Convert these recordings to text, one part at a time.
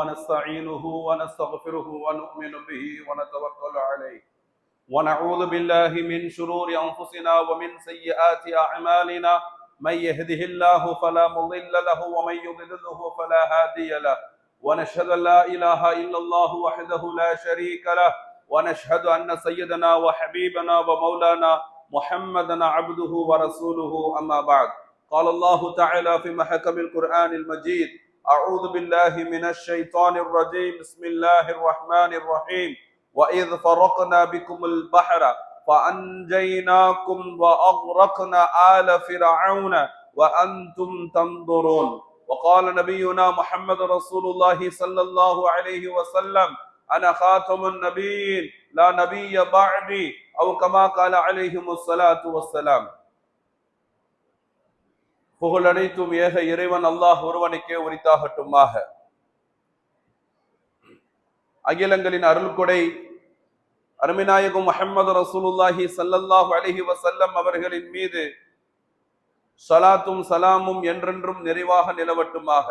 ونستعينه ونستغفره ونؤمن به ونتوكل عليه ونعوذ بالله من شرور أنفسنا ومن سيئات أعمالنا من يهده الله فلا مضل له ومن يضلله فلا هادي له ونشهد أن لا إله إلا الله وحده لا شريك له ونشهد أن سيدنا وحبيبنا ومولانا محمدا عبده ورسوله أما بعد قال الله تعالى في محكم القرآن المجيد أعوذ بالله من الشيطان الرجيم بسم الله الرحمن الرحيم وإذ فرقنا بكم البحر فأنجيناكم وأغرقنا آل فرعون وأنتم تنظرون وقال نبينا محمد رسول الله صلى الله عليه وسلم أنا خاتم النبيين لا نبي بعدي أو كما قال عليهم الصلاة والسلام. புகழ் அனைத்தும் ஏக இறைவன் அல்லாஹ் ஒருவனுக்கே உரித்தாகட்டுமாக. அகிலங்களின் அருள்கொடை அருமைநாயகம் முஹம்மது ரசூலுல்லாஹி ஸல்லல்லாஹு அலைஹி வஸல்லம் அவர்களின் மீது ஸலாத்தும் சலாமும் என்றென்றும் நிறைவாக நிலவட்டுமாக.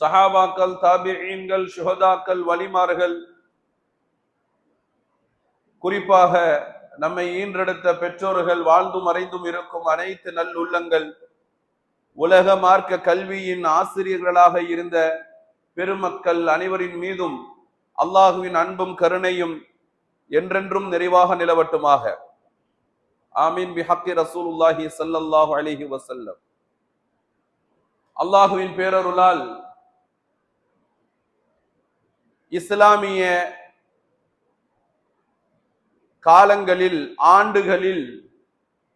சஹாபாக்கள், தாபிஈன்கள், ஷுஹதாக்கள், வலிமார்கள், குறிப்பாக நம்மை ஈன்றெடுத்த பெற்றோர்கள், வாழ்ந்தும் மறைந்தும் இருக்கும் அனைத்து நல்லுள்ளங்கள், உலக மார்க்க கல்வியின் ஆசிரியர்களாக இருந்த பெருமக்கள் அனைவரின் மீதும் அல்லாஹுவின் அன்பும் கருணையும் என்றென்றும் நிறைவாக நிலவட்டுமாக. ஆமீன் பிஹக்கி ரசூலுல்லாஹி ஸல்லல்லாஹு அலைஹி வஸல்லம். அல்லாஹுவின் பேரருளால் இஸ்லாமிய காலங்களில், ஆண்டுகளில்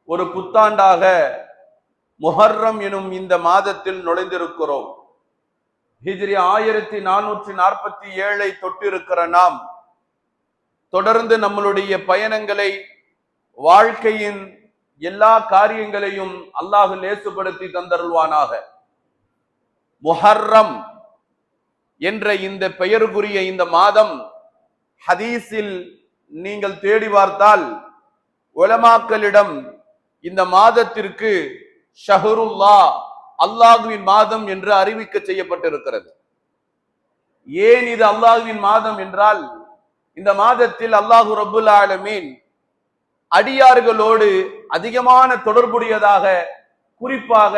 ஒரு புத்தாண்டாக முஹர்ரம் எனும் இந்த மாதத்தில் நுழைந்திருக்கிறோம். ஹிஜ்ரி 1447 தொட்டிருக்கிற நாம் தொடர்ந்து நம்மளுடைய பயணங்களை, வாழ்க்கையின் எல்லா காரியங்களையும் அல்லாஹ் லேசுபடுத்தி தந்தருள்வானாக. முஹர்ரம் என்ற இந்த பெயருக்குரிய இந்த மாதம் ஹதீஸில் நீங்கள் தேடி பார்த்தால் உலமாக்களிடம் இந்த மாதத்திற்கு ஷஹருல்லா, அல்லாஹுவின் மாதம் என்று அறிவிக்க செய்யப்பட்டிருக்கிறது. ஏன் இது அல்லாஹுவின் மாதம் என்றால், இந்த மாதத்தில் அல்லாஹு ரப்புல் ஆலமீன் அடியார்களோடு அதிகமான தொடர்புடையதாக, குறிப்பாக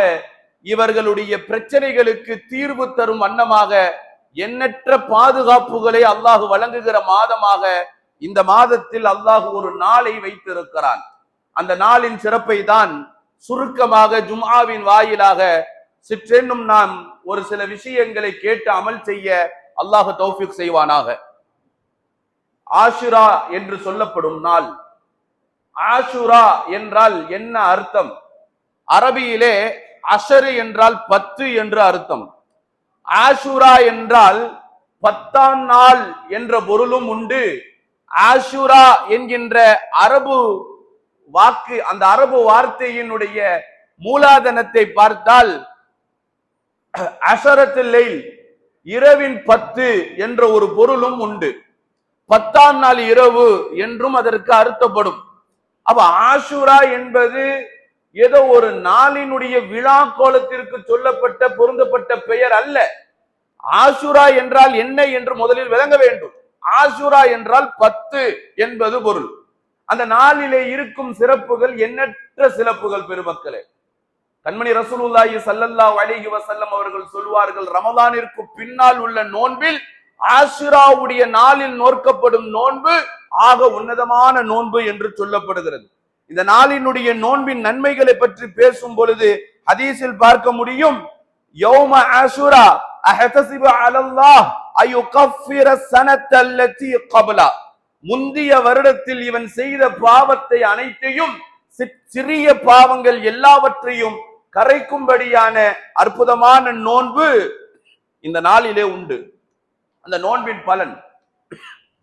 இவர்களுடைய பிரச்சனைகளுக்கு தீர்வு தரும் வண்ணமாக எண்ணற்ற பாதுகாப்புகளை அல்லாஹு வழங்குகிற மாதமாக இந்த மாதத்தில் அல்லாஹு ஒரு நாளை வைத்திருக்கிறான். அந்த நாளின் சிறப்பை தான் சுருக்கமாக ஜும்ஆவின் வாயிலாக சிற்றென்னும் நாம் ஒரு சில விஷயங்களை கேட்டு அமல் செய்ய அல்லாஹு தௌஃபீக் செய்வானாக. ஆஷுரா என்று சொல்லப்படும் நாள். ஆஷுரா என்றால் என்ன அர்த்தம்? அரபியிலே அஷரு என்றால் 10 என்று அர்த்தம். ஆஷுரா என்றால் 10ஆம் நாள் என்ற பொருளும் உண்டு. ஆஷுரா என்கின்ற அரபு வாக்கு, அந்த அரபு வார்த்தையினுடைய மூலாதனத்தை பார்த்தால் அஷரத்துல் லைல், இரவின் 10 என்ற ஒரு பொருளும் உண்டு. 10ஆம் நாள் இரவு என்றும் அதற்கு அர்த்தப்படும். அப்ப ஆஷுரா என்பது ஏதோ ஒரு நாளினுடைய விழா கோலத்திற்கு சொல்லப்பட்ட பொருந்தப்பட்ட பெயர் அல்ல. ஆஷுரா என்றால் என்ன என்று முதலில் விளங்க வேண்டும். ஆஷுரா என்றால் 10 என்பது பொருள். அந்த நாளிலே இருக்கும் சிறப்புகள் எண்ணற்ற சிறப்புகள் பெருமக்களே. கண்மணி ரசூலுல்லாஹி ஸல்லல்லாஹு அலைஹி வஸல்லம் அவர்கள் சொல்வார்கள், ரமலானிற்கு பின்னால் உள்ள நோன்பில் ஆஷுராவுடைய நாளில் நோக்கப்படும் நோன்பு ஆக உன்னதமான நோன்பு என்று சொல்லப்படுகிறது. இந்த நாளினுடைய நோன்பின் நன்மைகளை பற்றி பேசும் பொழுது ஹதீஸில் பார்க்க முடியும், யௌம ஆஷுரா அஹ்தஸிபு அலல்லாஹ் அயுகஃபிர ஸனத்தல்லதி கப்லா, முந்திய வருடத்தில் இவன் செய்த பாவத்தை அனைத்தையும், சிறிய பாவங்கள் எல்லாவற்றையும் கரைக்கும்படியான அற்புதமான நோன்பு இந்த நாளிலே உண்டு. அந்த நோன்பின் பலன்,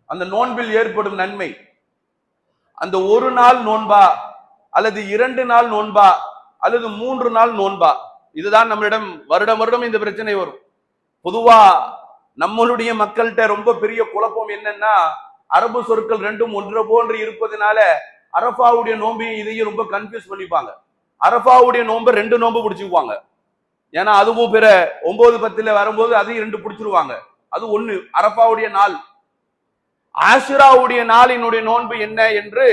அந்த நோன்பில் ஏற்படும் நன்மை, அந்த ஒரு நாள் நோன்பா அல்லது 2 நாள் நோன்பா அல்லது 3 நாள் நோன்பா, இதுதான் நம்மளிடம் வருடம் வருடம் இந்த பிரச்சனை வரும். பொதுவா நம்மளுடைய மக்கள்கிட்ட ரொம்ப பெரிய குழப்பம் என்னன்னா, அரபு சொற்கள் ரெண்டும் ஒன்று போன்று இருப்பதனால அரஃபாவுடைய நோம்பையும் இதையும் ரொம்ப கன்ஃபியூஸ் பண்ணிப்பாங்க. அரஃபாவுடைய நோன்பை 2 நோன்பு பிடிச்சுக்குவாங்க. ஏன்னா அதுவும் பிற 9-10 வரும்போது அதையும் 2 பிடிச்சிருவாங்க. அது 1 அரஃபாவுடைய நாள். ஆஷுராவுடைய நாளினுடைய நோன்பு என்ன என்று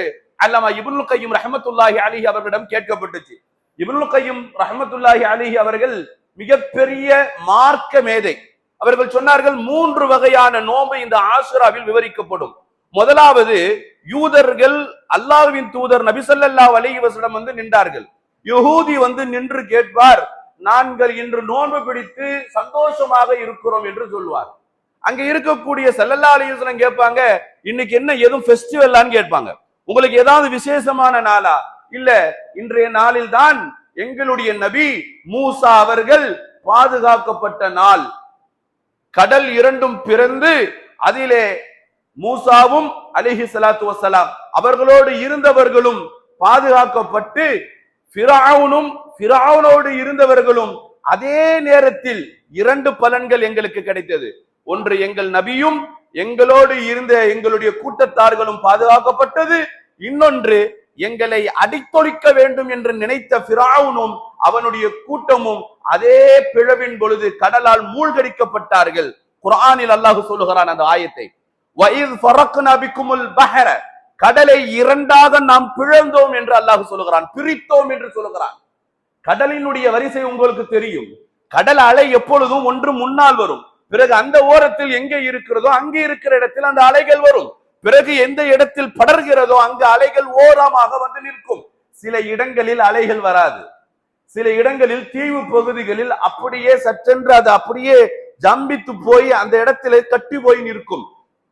அல்லாமா இப்னுல் கய்யிம் ரஹ்மத்துல்லாஹி அலைஹி அவர்களிடம் கேட்கப்பட்டுச்சு. இப்னுல் கய்யிம் ரஹ்மத்துல்லாஹி அலைஹி அவர்கள் மிகப்பெரிய மார்க்க மேதை. அவர்கள் சொன்னார்கள் 3 வகையான நோன்பு இந்த ஆஷுராவில் விவரிக்கப்படும். முதலாவது, யூதர்கள் அல்லாஹ்வின் தூதர் நபி ஸல்லல்லாஹு அலைஹி வஸல்லம் வந்து நின்றார்கள். யஹூதி வந்து நின்று கேட்பார், நாங்கள் இன்று நோன்பு பிடித்து சந்தோஷமாக இருக்கிறோம் என்று சொல்வார். அங்க இருக்கக்கூடிய ஸல்லல்லாஹு அலைஹி வஸல்லம் கேட்பாங்க, இன்னைக்கு என்ன எதுவும் ஃபெஸ்டிவல்லான்னு கேட்பாங்க. உங்களுக்கு ஏதாவது விசேஷமான நாளா? இல்ல, இன்றைய நாளில் தான் எங்களுடைய நபி மூசா அவர்கள் பாதுகாக்கப்பட்ட நாள். கடல் 2ம் பிறந்து அதிலே மூசாவும் அலைஹி ஸலாத்து வஸலாம் அவர்களோடு இருந்தவர்களும் பாதுகாக்கப்பட்டு ஃபிரௌனோடு இருந்தவர்களும் அதே நேரத்தில் 2 பலன்கள் எங்களுக்கு கிடைத்தது. ஒன்று, எங்கள் நபியும் எங்களோடு இருந்த எங்களுடைய கூட்டத்தார்களும் பாதுகாக்கப்பட்டது. இன்னொன்று, எங்களை அடித்தொழிக்க வேண்டும் என்று நினைத்த ஃபிரௌனும் அவனுடைய கூட்டமும் அதே பிளவின் பொழுது கடலால் மூழ்கடிக்கப்பட்டார்கள். குர்ஆனில் அல்லாஹ் சொல்லுகிறான் அந்த ஆயத்தை, வஇத் ஃபரக்னா பிக்குமுல் பஹர, கடலை 2ஆக நாம் பிளந்தோம் என்று அல்லாஹ் சொல்லுகிறான், பிரித்தோம் என்று சொல்லுகிறான். கடலினுடைய வரிசை உங்களுக்கு தெரியும். கடல் அலை எப்பொழுதும் ஒன்று முன்னால் வரும், பிறகு அந்த ஓரத்தில் எங்கே இருக்கிறதோ அங்கே இருக்கிற இடத்தில் அந்த அலைகள் வரும், பிறகு எந்த இடத்தில் படர்கிறதோ அங்கு அலைகள் ஓரமாக வந்து நிற்கும். சில இடங்களில் அலைகள் வராது, சில இடங்களில் தீவு பகுதிகளில் அப்படியே சற்றென்று அது அப்படியே ஜம்பித்து போய் அந்த இடத்திலே கட்டி போய் நிற்கும்.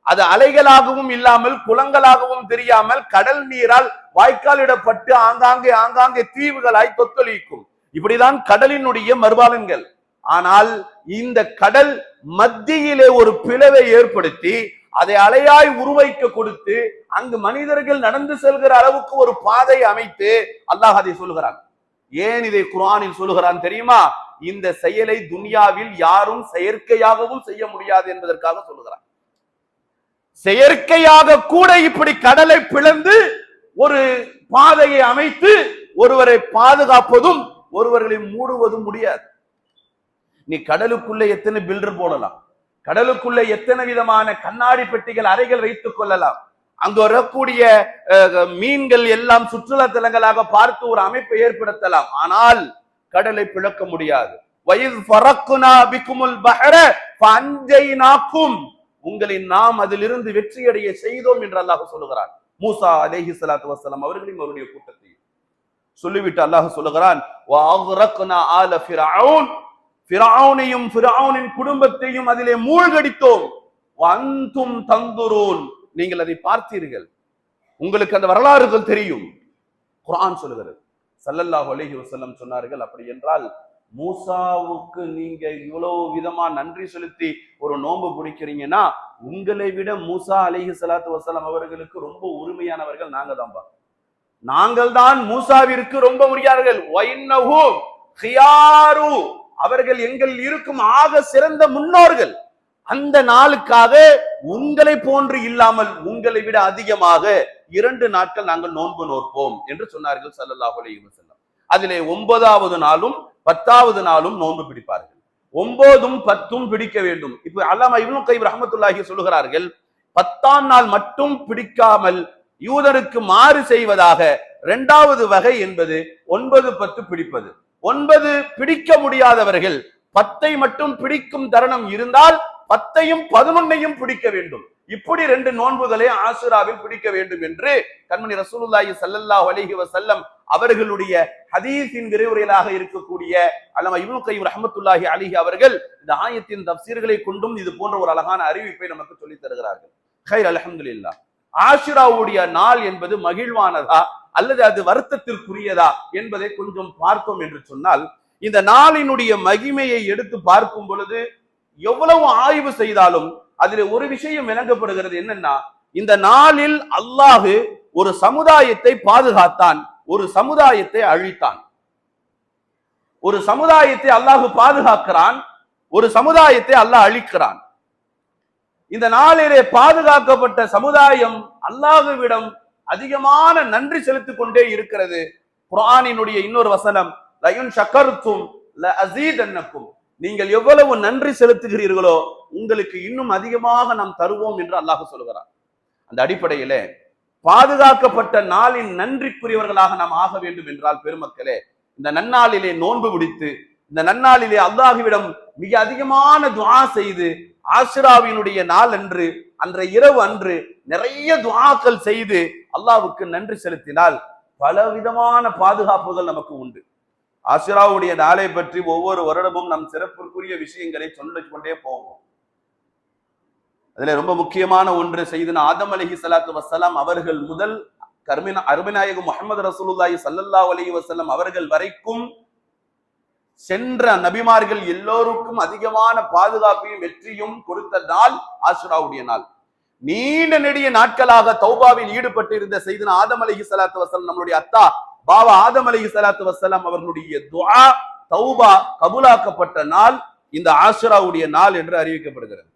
அது அலைகளாகவும் இல்லாமல் குளங்களாகவும் தெரியாமல் கடல் நீரால் வாய்க்காலிடப்பட்டு ஆங்காங்கே தீவுகளாய் கொத்தளிக்கும். இப்படிதான் கடலினுடைய மறுபாலன்கள். ஆனால் இந்த கடல் மத்தியிலே ஒரு பிளவை ஏற்படுத்தி அதை அலையாய் உருவைக்க கொடுத்து அங்கு மனிதர்கள் நடந்து செல்கிற அளவுக்கு ஒரு பாதை அமைத்து அல்லாஹ் அதை சொல்லுகிறான். ஏன் இதை குர்ஆனில் சொல்லுகிறான் தெரியுமா? இந்த செயலை துன்யாவில் யாரும் செயற்கையாகவும் செய்ய முடியாது என்பதற்காக சொல்லுகிறான். செயற்கையாக கூட இப்படி கடலை பிளந்து ஒரு பாதையை அமைத்து ஒருவரை பாதுகாப்பதும் ஒருவர்களை மூடுவதும் முடியாது. நீ கடலுக்குள்ள எத்தனை பில்டர் போடலாம், கடலுக்குள்ள எத்தனை விதமான கண்ணாடி பெட்டிகள் அறைகள் வைத்துக் கொள்ளலாம், அங்கு வரக்கூடிய மீன்கள் எல்லாம் சுற்றுலா தலங்களாக பார்த்து ஒரு அமைப்பை ஏற்படுத்தலாம், ஆனால் கடலை பிளக்க முடியாது. வயித் ஃபரக்னா பிக்குமுல் பஹர ஃபஅன்ஜைனாக்கும், உங்களை நாம் அதிலிருந்து வெற்றியடைய செய்தோம் என்று அல்லாஹ் சொல்லுகிறான். மூசா அலைஹி ஸலாத்து வஸலாம் அவர்களையும் அவருடைய கூட்டத்தையும் சொல்லிவிட்டு அல்லாஹ் சொல்லுகிறான், வஅக்ரக்னா ஆல ஃபிரௌன், ஃபிரௌனையும் ஃபிரௌனின் குடும்பத்தையும் அதிலே மூழ்கடித்தோம். வஅன்தும் தந்துரூன், நீங்கள் அதை பார்த்தீர்கள், உங்களுக்கு அந்த வரலாறுகள் தெரியும். குர்ஆன் சொல்லுகிறது. ஸல்லல்லாஹு அலைஹி வஸல்லம் சொன்னார்கள், அப்படி என்றால் மூசாவுக்கு நீங்க இவ்வளவு விதமா நன்றி செலுத்தி ஒரு நோன்பு பிடிக்கிறீங்கன்னா, உங்களை விட மூசா அலைஹி ஸலாத்து வஸலாம் அவர்களுக்கு ரொம்ப உரிமையானவர்கள் நாங்க தான்பா. நாங்கள் தான் மூசாவிற்கு ரொம்ப உரியார்கள். வைன்னஹு கியாரு, அவர்கள் எங்கள் இருக்கும் ஆக சிறந்த முன்னோர்கள். அந்த நாளுக்காக உங்களை போன்று இல்லாமல் உங்களை விட அதிகமாக 2 நாட்கள் நாங்கள் நோன்பு நோற்போம் என்று சொன்னார்கள் ஸல்லல்லாஹு அலைஹி வஸல்லம். அதிலே 9வது நாளும் 10வது நாளும் நோன்பு பிடிப்பார்கள். 9ம் 10ம் பிடிக்க வேண்டும். இப்ப அல்லாமா இப்னு கய்யிம் ரஹ்மத்துல்லாஹி சொல்லுகிறார்கள், 10ஆம் நாள் மட்டும் பிடிக்காமல் யூதருக்கு மாறு செய்வதாக 2வது வகை என்பது 9, 10 பிடிப்பது. 9 பிடிக்க முடியாதவர்கள் 10ஐ மட்டும் பிடிக்கும் தருணம் இருந்தால் 10ஐயும் 11ஐயும் பிடிக்க வேண்டும். இப்படி 2 நோன்புகளை ஆஷுராவில் பிடிக்க வேண்டும் என்று கண்மணி ரசூலுல்லாஹி ஸல்லல்லாஹு அலைஹி வஸல்லம் அவர்களுடைய ஹதீஸின் விரிவுரையிலாக இருக்கக்கூடிய அல்லாமா இப்னு கய்யிம் ரஹ்மத்துல்லாஹி அலைஹி அவர்கள் இந்த ஆயத்தின் தஃசீர்களை கொண்டும் இது போன்ற ஒரு அழகான அறிவிப்பை நமக்கு சொல்லித் தருகிறார்கள். கைர், அல்ஹம்துலில்லாஹ். ஆஷுராவுடைய நாள் என்பது மகிழ்வானதா அல்லது அது வருத்தத்திற்குரியதா என்பதை கொஞ்சம் பார்த்தோம் என்று சொன்னால், இந்த நாளினுடைய மகிமையை எடுத்து பார்க்கும் பொழுது எவ்வளவு ஆய்வு செய்தாலும் அதில் ஒரு விஷயம் விளங்கப்படுகிறது. என்னன்னா, இந்த நாளில் அல்லாஹ் ஒரு சமுதாயத்தை பாதுகாத்தான், ஒரு சமுதாயத்தை அழித்தான். ஒரு சமுதாயத்தை அல்லாஹ் பாதுகாக்கிறான், ஒரு சமுதாயத்தை அல்லாஹ் அழிக்கிறான். இந்த நாளிலே பாதுகாக்கப்பட்ட சமுதாயம் அல்லாஹ்விடம் அதிகமான நன்றி செலுத்திக் கொண்டே இருக்கிறது. குர்ஆனினுடைய இன்னொரு வசனம், லயுன் ஷக்கர்தும் லஅஸீதன்னக்கும், நீங்கள் எவ்வளவு நன்றி செலுத்துகிறீர்களோ உங்களுக்கு இன்னும் அதிகமாக நாம் தருவோம் என்று அல்லாஹ் சொல்கிறார். அந்த அடிப்படையில பாதுகாக்கப்பட்ட நாளின் நன்றிக்குரியவர்களாக நாம் ஆக வேண்டும் என்றால் பெருமக்களே, இந்த நன்னாளிலே நோன்பு பிடித்து, இந்த நன்னாளிலே அல்லாஹ்விடம் மிக அதிகமான துஆ செய்து, ஆஷுராவினுடைய நாள் அன்று, அன்றைய இரவு அன்று நிறைய துஆக்கள் செய்து அல்லாஹ்வுக்கு நன்றி செலுத்தினால் பலவிதமான பாதுகாப்புகள் நமக்கு உண்டு. ஆஷுராவுடைய நாளை பற்றி ஒவ்வொரு வருடமும் நம் சிறப்புக்குரிய விஷயங்களை சொல்லிக் கொண்டே போவோம். அதுல ரொம்ப முக்கியமான ஒன்று, செய்தனா ஆதம் அலைஹிஸ்ஸலாத்து வஸ்ஸலாம் அவர்கள் முதல் அருமைநாயகம் முஹம்மது ரசூலுல்லாஹி ஸல்லல்லாஹு அலைஹி வஸல்லம் அவர்கள் வரைக்கும் சென்ற நபிமார்கள் எல்லோருக்கும் அதிகமான பாதுகாப்பையும் வெற்றியும் கொடுத்த நாள் ஆஷுராவுடைய நாள். நீண்ட நெடிய நாட்களாக தௌபாவில் ஈடுபட்டு இருந்த செய்தனா ஆதம் அலைஹிஸ்ஸலாத்து வஸ்ஸலாம், நம்மளுடைய அத்தா பாபா ஆதம் அலைஹிஸ்ஸலாத்து வஸ்ஸலாம் அவர்களுடைய துஆ தௌபா கபூலாக்கப்பட்ட நாள் இந்த ஆஷுராவுடைய நாள் என்று அறிவிக்கப்படுகிறது.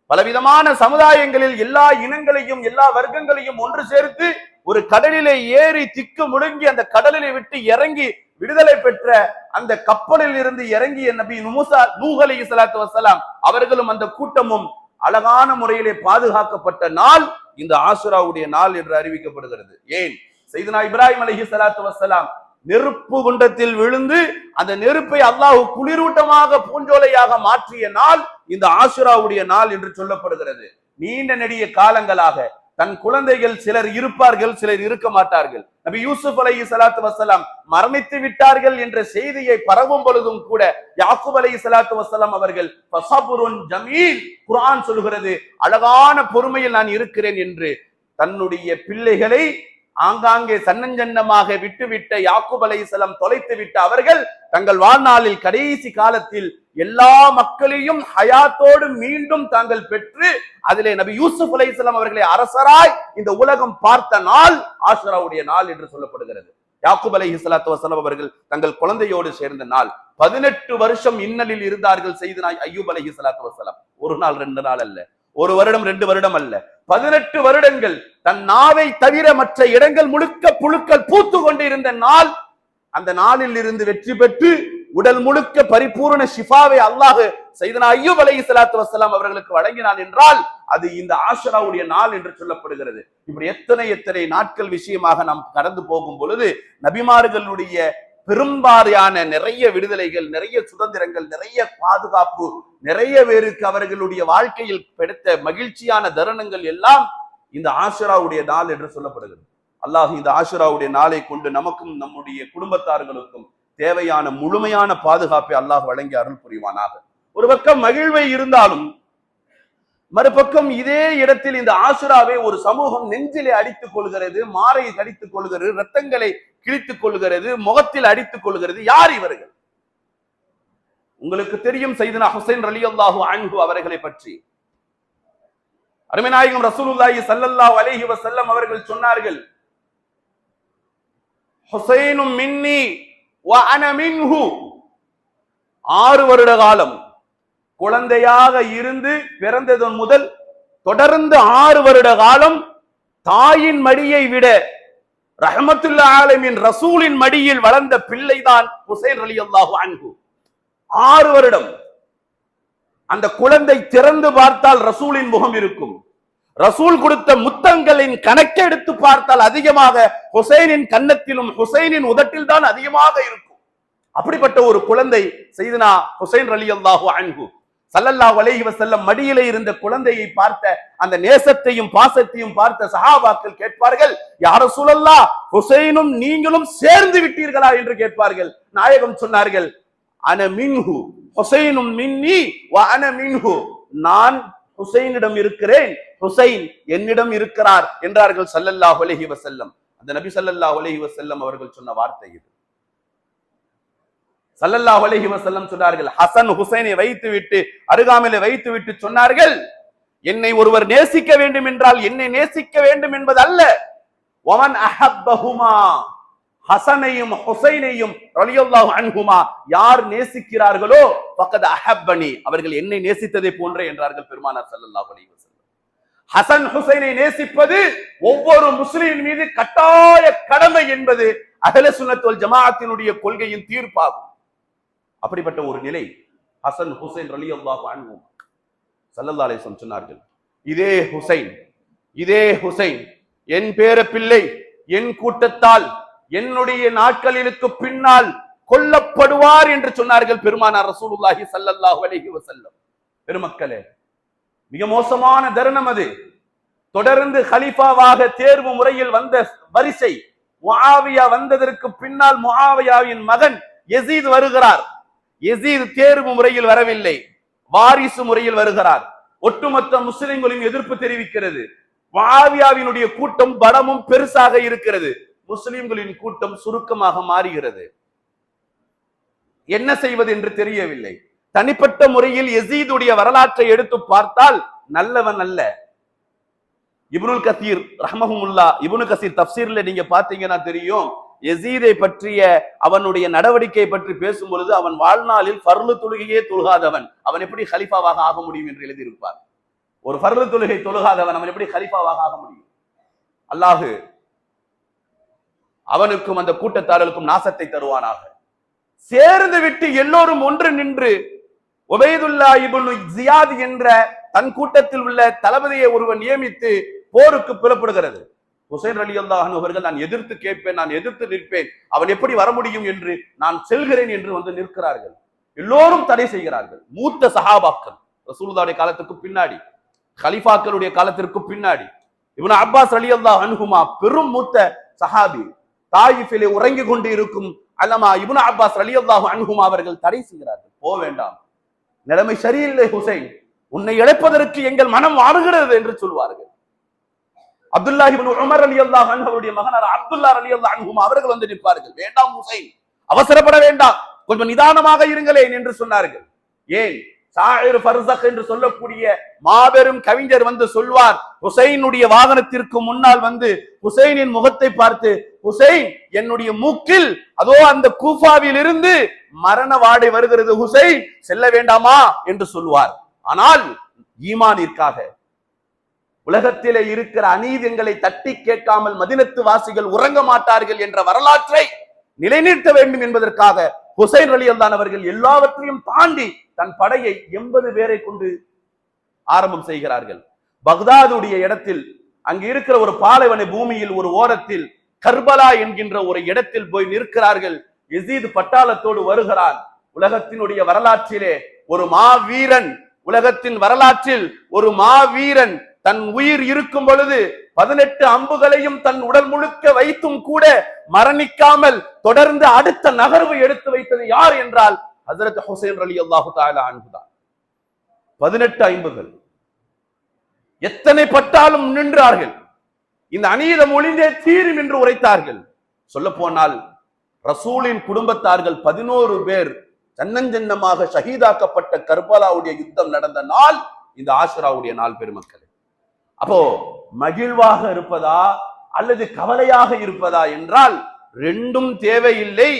பலவிதமான சமுதாயங்களில் எல்லா இனங்களையும் எல்லா வர்க்கங்களையும் ஒன்று சேர்த்து ஒரு கடலிலே ஏறி திக்கு முழுங்கி அந்த கடலிலே விட்டு இறங்கி விடுதலை பெற்ற அந்த கப்பலில் இருந்து இறங்கிய நபி நூஹ் அலைஹிஸ்ஸலாத்து வஸ்ஸலாம் அவர்களும் அந்த கூட்டமும் அழகான முறையிலே பாதுகாக்கப்பட்ட நாள் இந்த ஆஷுராவுடைய நாள் என்று அறிவிக்கப்படுகிறது. ஏன்? செய்தனா இப்ராஹிம் அலைஹிஸ்ஸலாத்து வஸ்ஸலாம் நெருப்பு குண்டத்தில் விழுந்து அந்த நெருப்பை அல்லாஹ் குளிரூட்டமாக பூஞ்சோலையாக மாற்றிய நாள் இந்த ஆஷுராவுடைய நாள் என்று சொல்லப்படுகிறது. நீண்ட நெடிய காலங்களாக தன் குழந்தைகள் சிலர் இருப்பார்கள், சிலர் இருக்க மாட்டார்கள். நபி யூசுப் அலைஹிஸ்ஸலாத்து வஸ்ஸலாம் மரணித்து விட்டார்கள் என்ற செய்தியை பரவும் பொழுதும் கூட யாக்கூப் அலைஹிஸ்ஸலாத்து வஸ்ஸலாம் அவர்கள் ஃபஸபுருன் ஜமீல், குர்ஆன் சொல்கிறது அழகான பொறுமையில் நான் இருக்கிறேன் என்று தன்னுடைய பிள்ளைகளை ஆங்காங்கே சன்னஞ்சன்னமாக விட்டுவிட்ட யாக்கூப் அலைஹிஸ்ஸலாம் தொலைத்து விட்ட அவர்கள் தங்கள் வாழ்நாளில் கடைசி காலத்தில் எல்லா மக்களையும் ஹயாத்தோடு மீண்டும் தாங்கள் பெற்று அதிலே நபி யூசுப் அலைஹிஸ்ஸலாம் அவர்களை அரசராய் இந்த உலகம் பார்த்த நாள் ஆஷுராவுடைய நாள் என்று சொல்லப்படுகிறது. யாக்கூப் அலைஹிஸ்ஸலாத்து வஸ்ஸலாம் அவர்கள் தங்கள் குழந்தையோடு சேர்ந்த நாள். 18 வருஷம் இன்னலில் இருந்தார்கள் செய்தனா அய்யூப் அலைஹிஸ்ஸலாத்து வஸ்ஸலாம். ஒரு நாள் 2 நாள் அல்ல, ஒரு வருடம் 2 வருடம் அல்ல, 18 வருடங்கள் தன் நாவை தவிர மற்ற இடங்கள் முழுக்க புழுக்கள் பூத்து கொண்டிருந்த நாள். அந்த நாளில் இருந்து வெற்றி பெற்று உடல் முழுக்க பரிபூர்ண ஷிஃபாவை அல்லாஹ் செய்தனா அய்யூப் அலைஹிஸ்ஸலாத்து வஸ்ஸலாம் அவர்களுக்கு வழங்கினான் என்றால் அது இந்த ஆஷுராவுடைய நாள் என்று சொல்லப்படுகிறது. இப்படி எத்தனை நாட்கள் விஷயமாக நாம் கடந்து போகும் பொழுது நபிமார்களுடைய பெரும்பாலான நிறைய விடுதலைகள், நிறைய சுதந்திரங்கள், நிறைய பாதுகாப்பு, நிறைய பேருக்கு அவர்களுடைய வாழ்க்கையில் கிடைத்த மகிழ்ச்சியான தருணங்கள் எல்லாம் இந்த ஆஷுராவுடைய நாள் என்று சொல்லப்படுகிறது. அல்லாஹ் இந்த ஆஷுராவுடைய நாளை கொண்டு நமக்கும் நம்முடைய குடும்பத்தார்களுக்கும் தேவையான முழுமையான பாதுகாப்பை அல்லாஹ் வழங்கி அருள் புரிவானாக. ஒரு பக்கம் மகிழ்வை இருந்தாலும் மறுபக்கம் இதே இடத்தில் இந்த ஆஷுராவை ஒரு சமூகம் நெஞ்சிலே அடித்துக் கொள்கிறது, மாரை அடித்துக் கொள்கிறது, ரத்தங்களை கிழித்துக் கொள்கிறது, முகத்தில் அடித்துக் கொள்கிறது. யார் இவர்கள்? உங்களுக்கு தெரியும் செய்தனா ஹுசைன் ரலியல்லாஹு அன்ஹு அவர்களை பற்றி. அருமைநாயகம் ரசூலுல்லாஹி ஸல்லல்லாஹு அலைஹி வஸல்லம் அவர்கள் சொன்னார்கள், ஹுசைனும் மின்னி வ அன மின்ஹு. 6 வருட காலம் குழந்தையாக இருந்து பிறந்தது முதல் தொடர்ந்து 6 வருட காலம் தாயின் மடியை விட ரஹ்மத்துல்லாஹி ஆலமீன் ரசூலின் மடியில் வளர்ந்த பிள்ளைதான் ஹுசைன் ரலியல்லாஹு அன்ஹு. 6 வருடம் அந்த குழந்தை திறந்து பார்த்தால் ரசூலின் முகம் இருக்கும். ரசூல் கொடுத்த முத்தங்களின் கணக்கெடுத்து பார்த்தால் அதிகமாக ஹுசைனின் கன்னத்திலும் ஹுசைனின் உதட்டில் தான் அதிகமாக இருக்கும். அப்படிப்பட்ட ஒரு குழந்தை செய்தனா ஹுசைன் ரலியல்லாஹு அன்ஹு. ஸல்லல்லாஹு அலைஹி வஸல்லம் மடியிலே இருந்த குழந்தையை பார்த்த அந்த நேசத்தையும் பாசத்தையும் பார்த்த சஹாபாக்கள் கேட்பார்கள், யா ரசூலல்லாஹ், ஹுசைனும் நீங்களும் சேர்ந்து விட்டீர்களா என்று கேட்பார்கள். நாயகம் சொன்னார்கள், அன மின்ஹு, ஹுசைனும் மின்னி வ அன மின்ஹு. நான் ஹுசைனிடம் இருக்கிறேன், ஹுசைன் என்னிடம் இருக்கிறார் என்றார்கள் ஸல்லல்லாஹு அலைஹி வஸல்லம். அந்த நபி ஸல்லல்லாஹு அலைஹி வஸல்லம் அவர்கள் சொன்ன வார்த்தை இது. ஸல்லல்லாஹு அலைஹி வஸல்லம் சொன்னார்கள், ஹசன் ஹுசைனை வைத்து விட்டு அருகாமையிலே வைத்து விட்டு சொன்னார்கள், என்னை ஒருவர் நேசிக்க வேண்டும் என்றால் என்னை நேசிக்க வேண்டும் என்பது அல்ல, வமன் அஹப்பஹுமா, ஹசனையும் ஹுசைனையும் ரலியல்லாஹு அன்ஹுமா யார் நேசிக்கிறார்களோ ஃபக்கத் அஹப்பனி, அவர்கள் என்னை நேசித்ததை போன்றே என்றார்கள் பெருமானார் ஸல்லல்லாஹு அலைஹி வஸல்லம். ஹசன் ஹுசைனை நேசிப்பது ஒவ்வொரு முஸ்லிமின் மீது கட்டாய கடமை என்பது அஹ்லே சுன்னத் வல் ஜமாஅத்தினுடைய கொள்கையின் தீர்ப்பாகும். அப்படிப்பட்ட ஒரு நிலை ஹசன் ஹுசைன் ரலியல்லாஹு அன்ஹு ஸல்லல்லாஹு அலைஹி வஸல்லம் சொன்னார்கள், இதே ஹுசைன் என் பேர பிள்ளை என் கூட்டத்தால் என்னுடைய நாட்களிலுக்கு பின்னால் கொல்லப்படுவார் என்று சொன்னார்கள் பெருமானார் ரசூலுல்லாஹி ஸல்லல்லாஹு அலைஹி வஸல்லம். பெருமக்களே, மிக மோசமான தருணம் அது. தொடர்ந்து கலீஃபாவாக தேர்வு முறையில் வந்த வரிசை முஆவியா வந்ததற்கு பின்னால் முஆவியாவின் மகன் யஸீத் வருகிறார். யஸீத் தேர்வு முறையில் வரவில்லை, வாரிசு முறையில் வருகிறார். ஒட்டுமொத்த முஸ்லிம்களின் எதிர்ப்பு தெரிவிக்கிறது. முஆவியாவினுடைய கூட்டம் பலமும் பெருசாக இருக்கிறது, முஸ்லிம்களின் கூட்டம் சுருக்கமாக மாறுகிறது. என்ன செய்வது என்று தெரியவில்லை. தனிப்பட்ட முறையில் யஸீதுடைய வரலாற்றை எடுத்து பார்த்தால் நல்லவன் அல்ல. இப்னுல் கசீர் ரஹ்மஹுல்லாஹ், இப்னு கசீர் தஃப்சீர்ல நீங்க பாத்தீங்கன்னா தெரியும், யஸீதை பற்றிய அவனுடைய நடவடிக்கை பற்றி பேசும் பொழுது அவன் வாழ்நாளில் ஃபர்லு தொழுகையே தொழுகாதவன், அவன் எப்படி கலீஃபாவாக ஆக முடியும் என்று எழுதியிருப்பார். ஒரு ஃபர்லு தொழுகை தொழுகாதவன் அவன் எப்படி கலீஃபாவாக ஆக முடியும்? அல்லாஹ் அவனுக்கும் அந்த கூட்டத்தாரர்களுக்கும் நாசத்தை தருவானாக. சேர்ந்து விட்டு எல்லோரும் ஒன்று நின்று உபைதுல்லா இப்னு ஜியாத் என்ற தன் கூட்டத்தில் உள்ள தளபதியை ஒருவன் நியமித்து போருக்கு புறப்படுகிறது. ஹுசைன் ரலியல்லாஹு அன்ஹு அவர்கள், நான் எதிர்த்து கேட்பேன், நான் எதிர்த்து நிற்பேன், அவன் எப்படி வர முடியும் என்று நான் செல்கிறேன் என்று வந்து நிற்கிறார்கள். எல்லோரும் தடை செய்கிறார்கள். மூத்த சஹாபாக்கள், ரசூலுல்லாஹ்வுடைய காலத்துக்கு பின்னாடி, கலீஃபாக்களுடைய காலத்திற்கு பின்னாடி, இப்னு அப்பாஸ் ரலியல்லாஹு அன்ஹுமா பெரும் மூத்த சஹாபி, தாயிஃபிலே உறங்கி கொண்டு இருக்கும் அல்லமா இப்னு அப்பாஸ் ரலியல்லாஹு அன்ஹுமா அவர்கள் தடை செய்கிறார்கள். போக வேண்டாம், நிலைமை சரியில்லை ஹுசைன், உன்னை இழப்பதற்கு எங்கள் மனம் வாடுகிறது என்று சொல்வார்கள். அப்துல்லாஹ் இப்னு உமர் ரலியல்லாஹு அன்ஹு அவருடைய மகனார் அப்துல்லா ரலியல்லாஹு அன்ஹுமா அவர்கள் வந்து நிற்பார்கள். வேண்டாம் ஹுசைன், அவசரப்பட வேண்டாம், கொஞ்சம் நிதானமாக இருங்களேன் என்று சொன்னார்கள். ஏன்? ஷாயிர் ஃபர்ஸக் என்று சொல்லக்கூடிய மாபெரும் கவிஞர் வந்து சொல்வார், ஹுசைனுடைய வாகனத்திற்கு முன்னால் வந்து ஹுசைனின் முகத்தை பார்த்து, ஹுசைன், என்னுடைய மூக்கில் அதோ அந்த கூஃபாவில் இருந்து மரண வாடை வருகிறது, ஹுசைன் செல்ல வேண்டாமா என்று சொல்வார். ஆனால் ஈமானிற்காக, உலகத்திலே இருக்கிற அநீதிகளை தட்டி கேட்காமல் மதினத்து வாசிகள் உறங்க மாட்டார்கள் என்ற வரலாற்றை நிலைநிறுத்த வேண்டும் என்பதற்காக ஹுசைன் ரலியல்லாஹு அவர்கள் எல்லாவற்றையும் தாண்டி தன் படையை 80 பேரை கொண்டு ஆரம்பம் செய்கிறார்கள். பக்தாதுடைய இடத்தில், அங்கு இருக்கிற ஒரு பாலைவன பூமியில் ஒரு ஓரத்தில் கர்பலா என்கின்ற ஒரு இடத்தில் போய் நிற்கிறார்கள். யஸீத் பட்டாளத்தோடு வருகிறான். உலகத்தினுடைய வரலாற்றிலே ஒரு மாவீரன், உலகத்தின் வரலாற்றில் ஒரு மாவீரன் தன் உயிர் இருக்கும் பொழுது 18 அம்புகளையும் தன் உடல் முழுக்க வைத்தும் கூட மரணிக்காமல் தொடர்ந்து அடுத்த நகர்வு எடுத்து வைத்தது யார் என்றால் ஹஜ்ரத் ஹுசைன் ரலியல்லாஹு தஆலா அன்ஹு தான். 18 அம்புகள் எத்தனை பட்டாலும் நின்றார்கள். இந்த அநீதம் ஒளிந்தே தீரும் என்று உரைத்தார்கள். சொல்ல போனால் ரசூலின் குடும்பத்தார்கள் 11 பேர் சன்னஞ்சன்னமாக ஷஹீதாக்கப்பட்ட கர்பலாவுடைய யுத்தம் நடந்த நாள் இந்த ஆஷுராவுடைய நாள். பெருமக்களே, அப்போ மகிழ்வாக இருப்பதா அல்லது கவலையாக இருப்பதா என்றால் ரெண்டும் தேவையில்லை.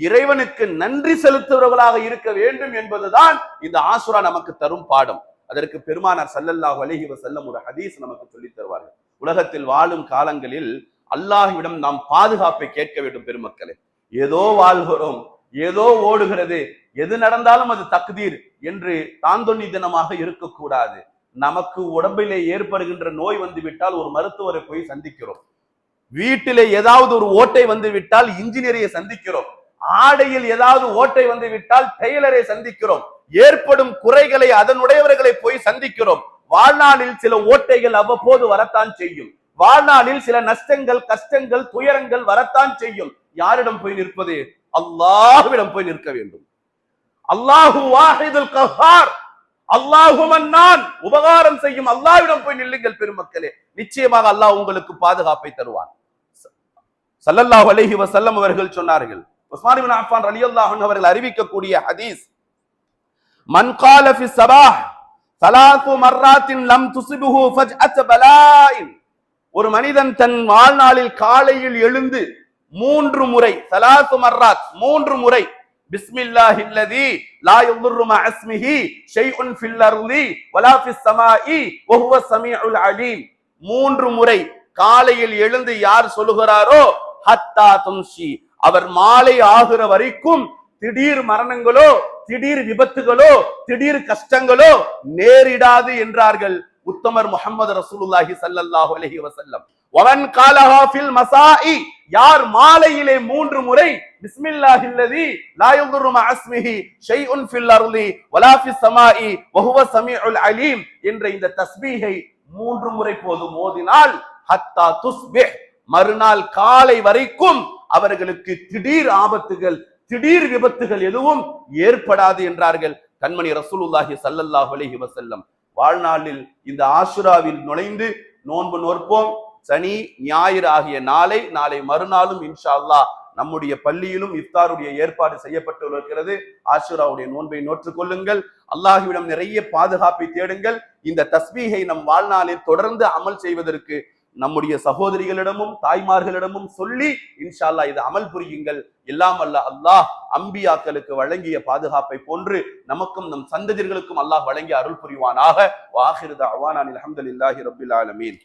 இறைவனுக்கு நன்றி செலுத்துபவர்களாக இருக்க வேண்டும் என்பதுதான் இந்த ஆஷுரா நமக்கு தரும் பாடம். அதற்கு பெருமானார் ஸல்லல்லாஹு அலைஹி வஸல்லம் ஒரு ஹதீஸ் நமக்கு சொல்லித் தருவார்கள். உலகத்தில் வாழும் காலங்களில் அல்லாஹ்விடம் நாம் பாதுகாப்பை கேட்க வேண்டும். பெருமக்களே, ஏதோ வாழ்கிறோம், ஏதோ ஓடுகிறது, எது நடந்தாலும் அது தக்தீர் என்று தாந்தொன்னி தினமாக இருக்கக்கூடாது. நமக்கு உடம்பிலே ஏற்படுகின்ற நோய் வந்து விட்டால் ஒரு மருத்துவரை போய் சந்திக்கிறோம். வீட்டிலே ஏதாவது ஒரு ஓட்டை வந்து விட்டால் இன்ஜினியரை சந்திக்கிறோம். ஆடையில் ஏதாவது ஓட்டை வந்து விட்டால் டெய்லரை சந்திக்கிறோம். ஏற்படும் குறைகளை அதனுடையவர்களை போய் சந்திக்கிறோம். வாழ்நாளில் சில ஓட்டைகள் அவ்வப்போது வரத்தான் செய்யும். வாழ்நாளில் சில நஷ்டங்கள், கஷ்டங்கள், துயரங்கள் வரத்தான் செய்யும். யாரிடம் போய் நிற்பது? அல்லாஹ்விடம் போய் நிற்க வேண்டும். அல்லாஹு வாஹிதுல் கஹ்ஹார், அல்லாஹு மன்னான், உபகாரம் செய்யும் அல்லாஹ்விடம் போய் நில்லுங்கள். பெருமக்களே, நிச்சயமாக அல்லாஹ் உங்களுக்கு பாதுகாப்பை தருவான். ஸல்லல்லாஹு அலைஹி வஸல்லம் அவர்கள் சொன்னார்கள், உஸ்மான் இப்னு அஃபான் ரலியல்லாஹு அன்ஹு அவர்கள் அறிவிக்கக்கூடிய ஹதீஸ், மன் கால ஃபி ஸபாஹ் ஸலாத்து மர்ராத்தின் லம் துஸிபுஹு ஃபஜ்அத் பலாஇன், ஒரு மனிதன் தன் வாழ்நாளில் காலையில் எழுந்து 3 முறை, ஸலாத்து மர்ராத் 3 முறை, பிஸ்மில்லாஹில்லதி லா யதுர்ரு மஅ இஸ்மிஹி ஷைஉன் ஃபில் அர்தி வலா ஃபிஸ் ஸமாஇ வஹுவ ஸமீஉல் அலீம், 3 முறை காலையில் எழுந்து யார் சொல்லுகிறாரோ ஹத்தா தும்ஷி, அவர் மாலை ஆகிற வரைக்கும் திடீர் மரணங்களோ திடீர் விபத்துகளோ திடீர் கஷ்டங்களோ நேரிடாது என்றார்கள் உத்தமர் முஹம்மது ரசூலுல்லாஹி ஸல்லல்லாஹு அலைஹி வஸல்லம். வமன் காலஹா ஃபில் மசாஇ, யார் மாலையிலே 3 முறை பிஸ்மில்லாஹில்லதி லா யதுர்ரு மஅஸ்மிஹி ஷைஉன் ஃபில் அர்லி வலா ஃபிஸ் ஸமாஇ வஹுவ ஸமீஉல் அலீம் என்ற இந்த தஸ்பீஹை 3 முறை போதும் ஓதினால் ஹத்தா துஸ்பிஹ், மறுநாள் காலை வரைக்கும் அவர்களுக்கு திடீர் ஆபத்துகள் திடீர் விபத்துகள் எதுவும் ஏற்படாது என்றார்கள் கண்மணி ரசூலுல்லாஹி ஸல்லல்லாஹு அலைஹி வஸல்லம். வாழ்நாளில் இந்த ஆஷுராவில் நுழைந்து நோன்பு நோற்போம். சனி ஞாயிறு ஆகிய நாளை மறுநாளும் இன்ஷா அல்லாஹ் நம்முடைய பள்ளியிலும் இஃப்தாருடைய ஏற்பாடு செய்யப்பட்டு இருக்கிறது. ஆஷுராவுடைய நோன்பை நோற்றுக் கொள்ளுங்கள். அல்லாஹ்விடம் நிறைய பாதுகாப்பை தேடுங்கள். இந்த தஸ்பீஹை நம் வாழ்நாளில் தொடர்ந்து அமல் செய்வதற்கு நம்முடைய சகோதரிகளிடமும் தாய்மார்களிடமும் சொல்லி இன்ஷா அல்லாஹ் இதை அமல் புரியுங்கள். எல்லாம் அல்லாஹ் அம்பியாக்களுக்கு வழங்கிய பாதுகாப்பை போன்று நமக்கும் நம் சந்ததியர்களுக்கும் அல்லாஹ் வழங்கிய அருள் புரிவானாக. வ ஆகிரு தஅவானா அல்ஹம்துலில்லாஹி ரப்பில் ஆலமீன்.